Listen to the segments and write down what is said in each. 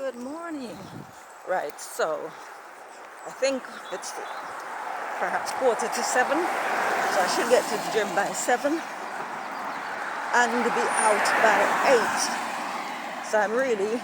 Good morning. Right, so I think it's perhaps 6:45, so I should get to the gym by 7 and be out by 8. So I'm really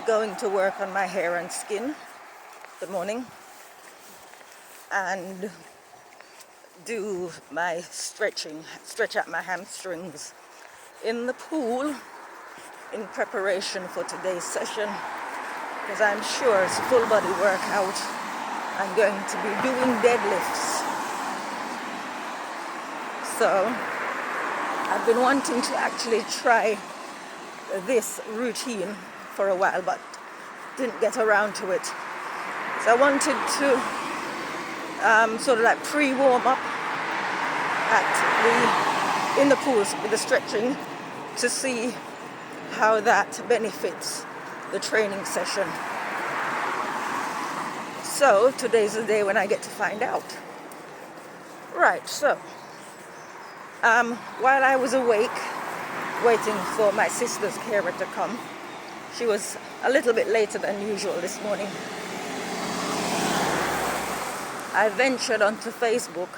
going to work on my hair and skin. Good morning. And do my stretch out my hamstrings in the pool in preparation for today's session, because I'm sure it's a full body workout. I'm going to be doing deadlifts. So I've been wanting to actually try this routine for a while, but didn't get around to it. So I wanted to sort of like pre-warm up in the pools with the stretching to see how that benefits the training session. So today's the day when I get to find out. Right, so while I was awake waiting for my sister's carer to come, she was a little bit later than usual this morning, I ventured onto Facebook.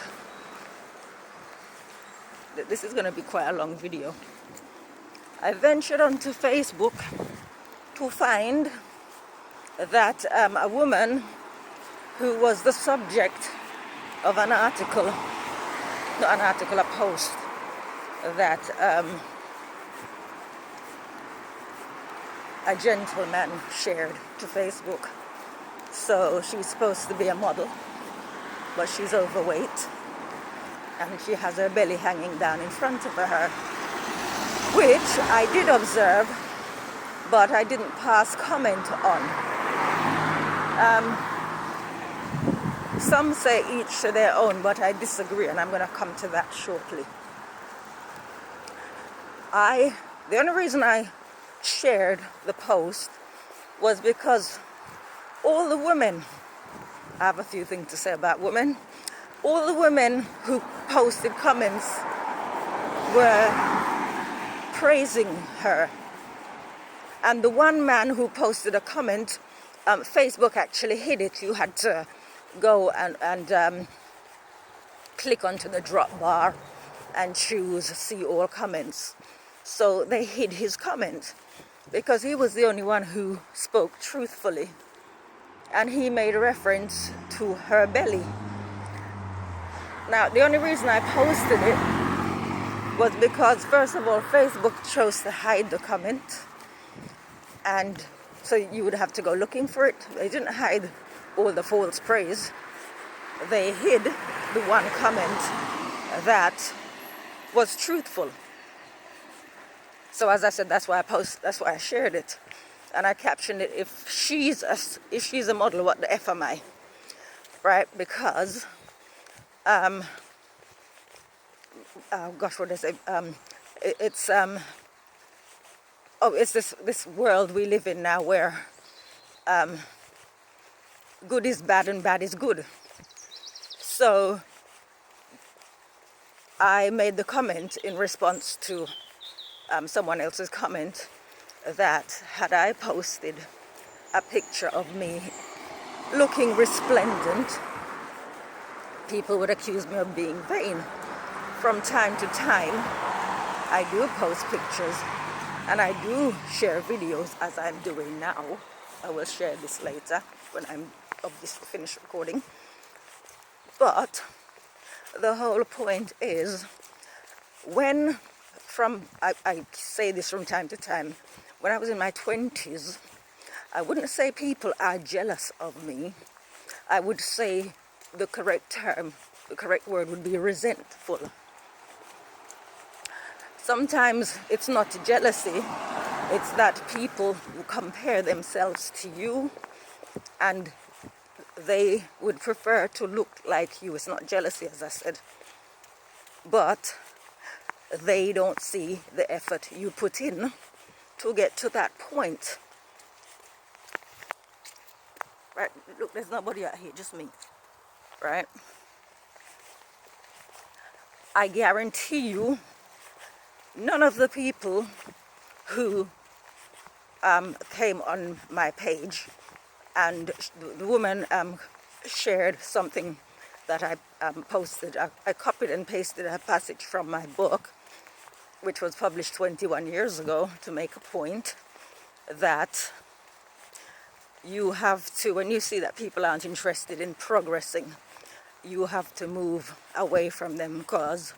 This is going to be quite a long video. I ventured onto Facebook to find that a woman who was the subject of a post that a gentleman shared to Facebook. So she's supposed to be a model, but she's overweight and she has her belly hanging down in front of her, which I did observe, but I didn't pass comment on. Some say each to their own, but I disagree, and I'm going to come to that shortly. The only reason I shared the post was because all the women, I have a few things to say about women, all the women who posted comments were praising her. And the one man who posted a comment, Facebook actually hid it. You had to go and click onto the drop bar and choose see all comments. So they hid his comment because he was the only one who spoke truthfully. And he made a reference to her belly. Now, the only reason I posted it was because, first of all, Facebook chose to hide the comment. And so you would have to go looking for it. They didn't hide all the false praise. They hid the one comment that was truthful. So as I said, that's why I shared it. And I captioned it, if she's a model, what the F am I? Right? Because oh gosh, what did I say? It's this world we live in now where good is bad and bad is good. So I made the comment in response to someone else's comment that had I posted a picture of me looking resplendent, people would accuse me of being vain. From time to time, I do post pictures and I do share videos as I'm doing now. I will share this later when I'm finished recording. But the whole point is, I say this from time to time, when I was in my 20s, I wouldn't say people are jealous of me. I would say the correct word would be resentful. Sometimes it's not jealousy, it's that people compare themselves to you and they would prefer to look like you. It's not jealousy, as I said, but they don't see the effort you put in to get to that point. Right? Look, there's nobody out here, just me. Right? I guarantee you, none of the people who came on my page, and the woman shared something that I posted. I copied and pasted a passage from my book, which was published 21 years ago, to make a point that you have to, when you see that people aren't interested in progressing, you have to move away from them, because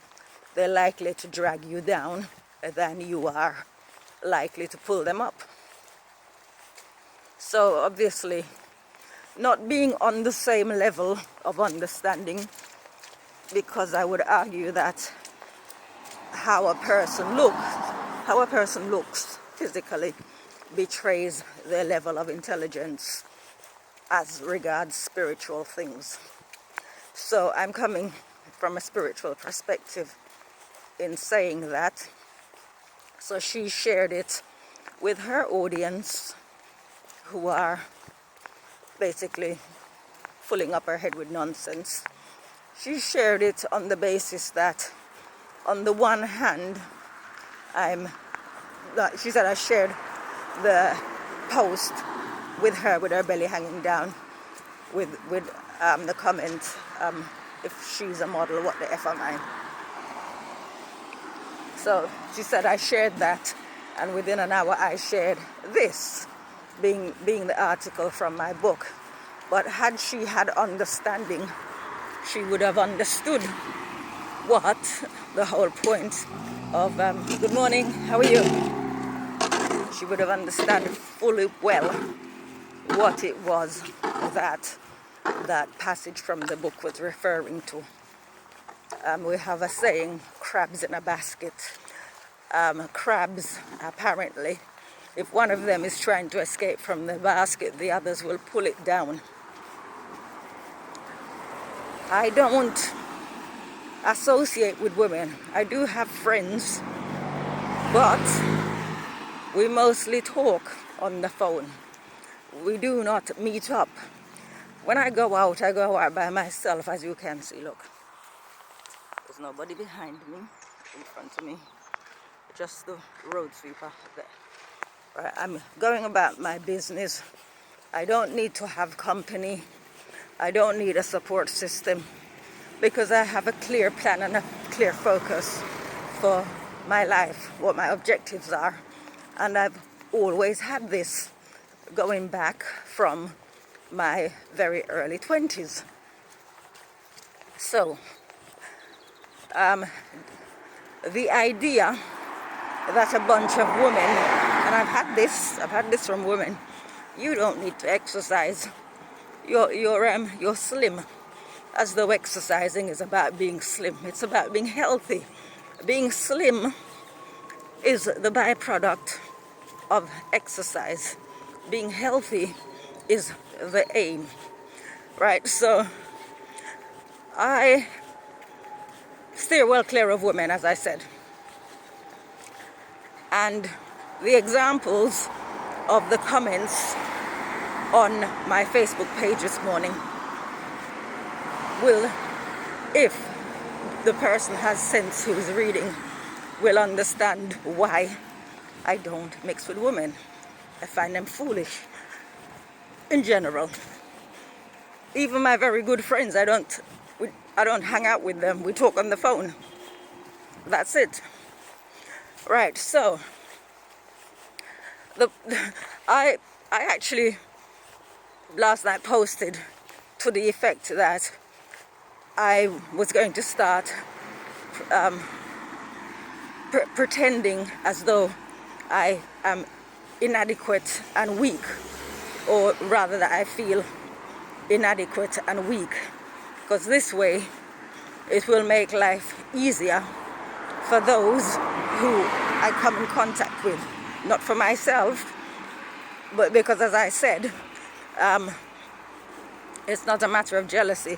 they're likely to drag you down than you are likely to pull them up. So obviously, not being on the same level of understanding, because I would argue that how a person looks physically betrays their level of intelligence as regards spiritual things. So I'm coming from a spiritual perspective in saying that. So she shared it with her audience, who are basically filling up her head with nonsense. She shared it on the basis that, on the one hand, she said I shared the post with her with her belly hanging down, with the comment, if she's a model, what the F am I? So she said I shared that, and within an hour I shared this, being the article from my book. But had she had understanding, she would have understood what the whole point of good morning, how are you? She would have understood fully well what it was that passage from the book was referring to. We have a saying, crabs in a basket. Crabs, apparently, if one of them is trying to escape from the basket, the others will pull it down. I don't associate with women. I do have friends, but we mostly talk on the phone. We do not meet up. When I go out by myself, as you can see. Look, there's nobody behind me, in front of me, just the road sweeper there. Right, I'm going about my business. I don't need to have company. I don't need a support system, because I have a clear plan and a clear focus for my life, what my objectives are. And I've always had this going back from my very early 20s. So, the idea that a bunch of women, and I've had this from women, you don't need to exercise. You're slim, as though exercising is about being slim. It's about being healthy. Being slim is the byproduct of exercise. Being healthy is the aim, right? So I steer well clear of women, as I said. And the examples of the comments on my Facebook page this morning will, if the person has sense who's reading, will understand why I don't mix with women. I find them foolish in general. Even my very good friends, I don't hang out with them. We talk on the phone. That's it. Right, so I actually last night posted to the effect that I was going to start pretending as though I am inadequate and weak, or rather that I feel inadequate and weak, because this way it will make life easier for those who I come in contact with. Not for myself, but because, as I said, it's not a matter of jealousy,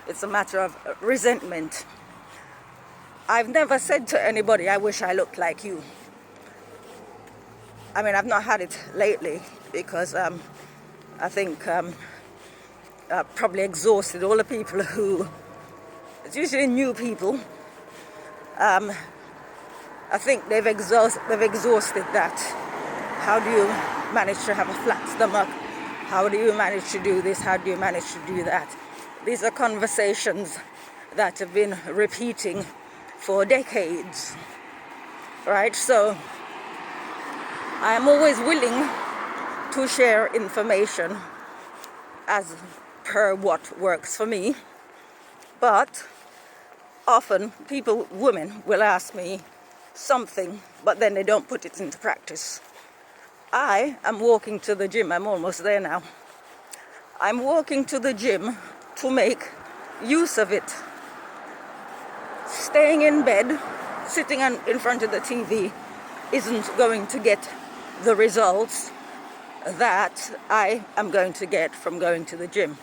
it's a matter of resentment. I've never said to anybody, I wish I looked like you. I mean, I've not had it lately, because I think I've probably exhausted all the people who, it's usually new people, I think they've exhausted that How do you manage to have a flat stomach? How do you manage to do this? How do you manage to do that? These are conversations that have been repeating for decades, right? So I am always willing to share information as per what works for me, but often women will ask me something, but then they don't put it into practice. I am walking to the gym. I'm almost there now. I'm walking to the gym to make use of it. Staying in bed, sitting in front of the TV isn't going to get the results that I am going to get from going to the gym.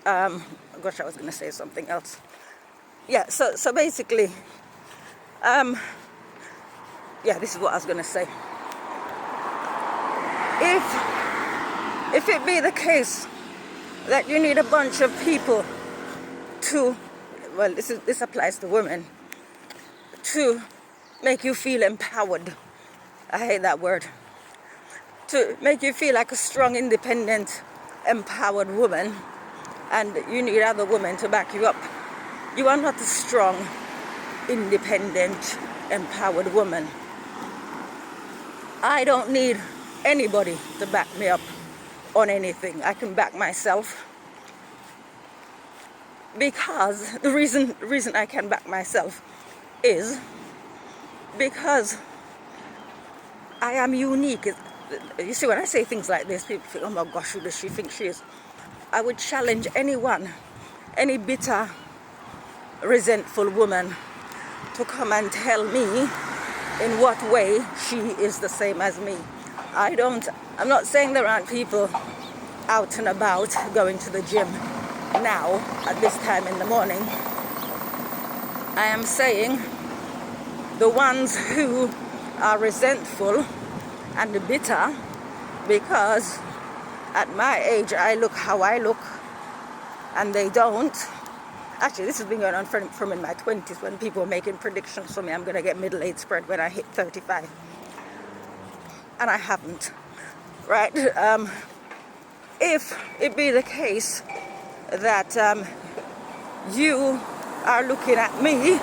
Gosh, I was going to say something else. Yeah, so basically, this is what I was going to say. If it be the case that you need a bunch of people to, well, this applies to women, to make you feel empowered. I hate that word. To make you feel like a strong, independent, empowered woman, and you need other women to back you up. You are not a strong, independent, empowered woman. I don't need anybody to back me up on anything. I can back myself. Because the reason I can back myself is because I am unique. You see, when I say things like this, people think, oh my gosh, who does she think she is? I would challenge anyone, any bitter, resentful woman, to come and tell me in what way she is the same as me. I'm not saying there aren't people out and about going to the gym now at this time in the morning. I am saying the ones who are resentful and bitter because at my age I look how I look and they don't. Actually, this has been going on from in my 20s when people were making predictions for me. I'm going to get middle age spread when I hit 35. And I haven't, right? If it be the case that you are looking at me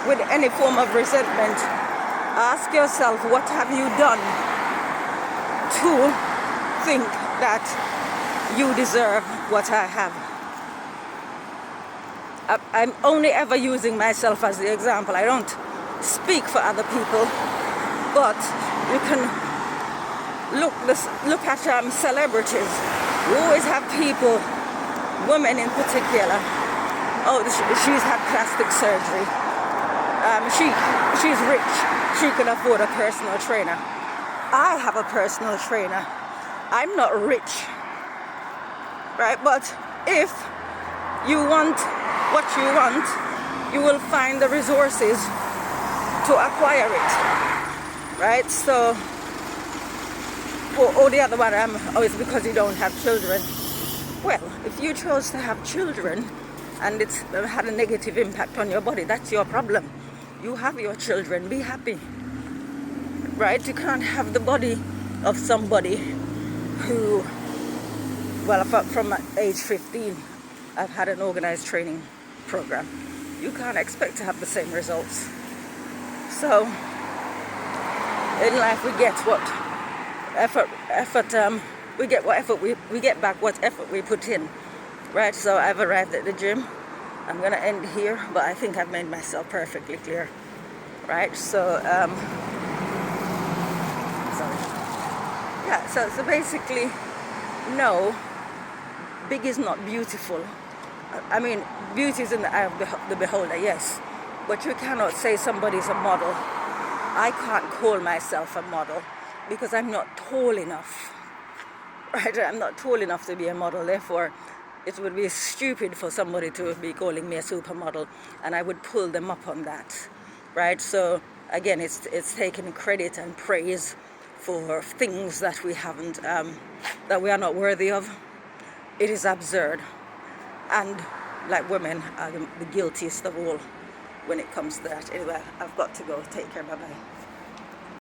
with any form of resentment, ask yourself, what have you done to think that you deserve what I have? I'm only ever using myself as the example. I don't speak for other people, but you can look at celebrities. You always have people, women in particular. Oh, she's had plastic surgery. She's rich. She can afford a personal trainer. I have a personal trainer. I'm not rich, right? But if you want what you want, you will find the resources to acquire it, right? So, or the other one, it's because you don't have children. Well, if you chose to have children and it's had a negative impact on your body, that's your problem. You have your children, be happy, right? You can't have the body of somebody who, well, from age 15, I've had an organized training program. You can't expect to have the same results. So, in life we get what we get back what effort we put in, right? So I've arrived at the gym. I'm gonna end here, but I think I've made myself perfectly clear, right? So, so basically, no, big is not beautiful. I mean, beauty is in the eye of the beholder, yes, but you cannot say somebody's a model. I can't call myself a model because I'm not tall enough, right? I'm not tall enough to be a model. Therefore, it would be stupid for somebody to be calling me a supermodel, and I would pull them up on that, right? So again, it's taking credit and praise for things that we haven't, that we are not worthy of. It is absurd, and like women are the guiltiest of all, when it comes to that. Anyway, I've got to go. Take care. Bye bye.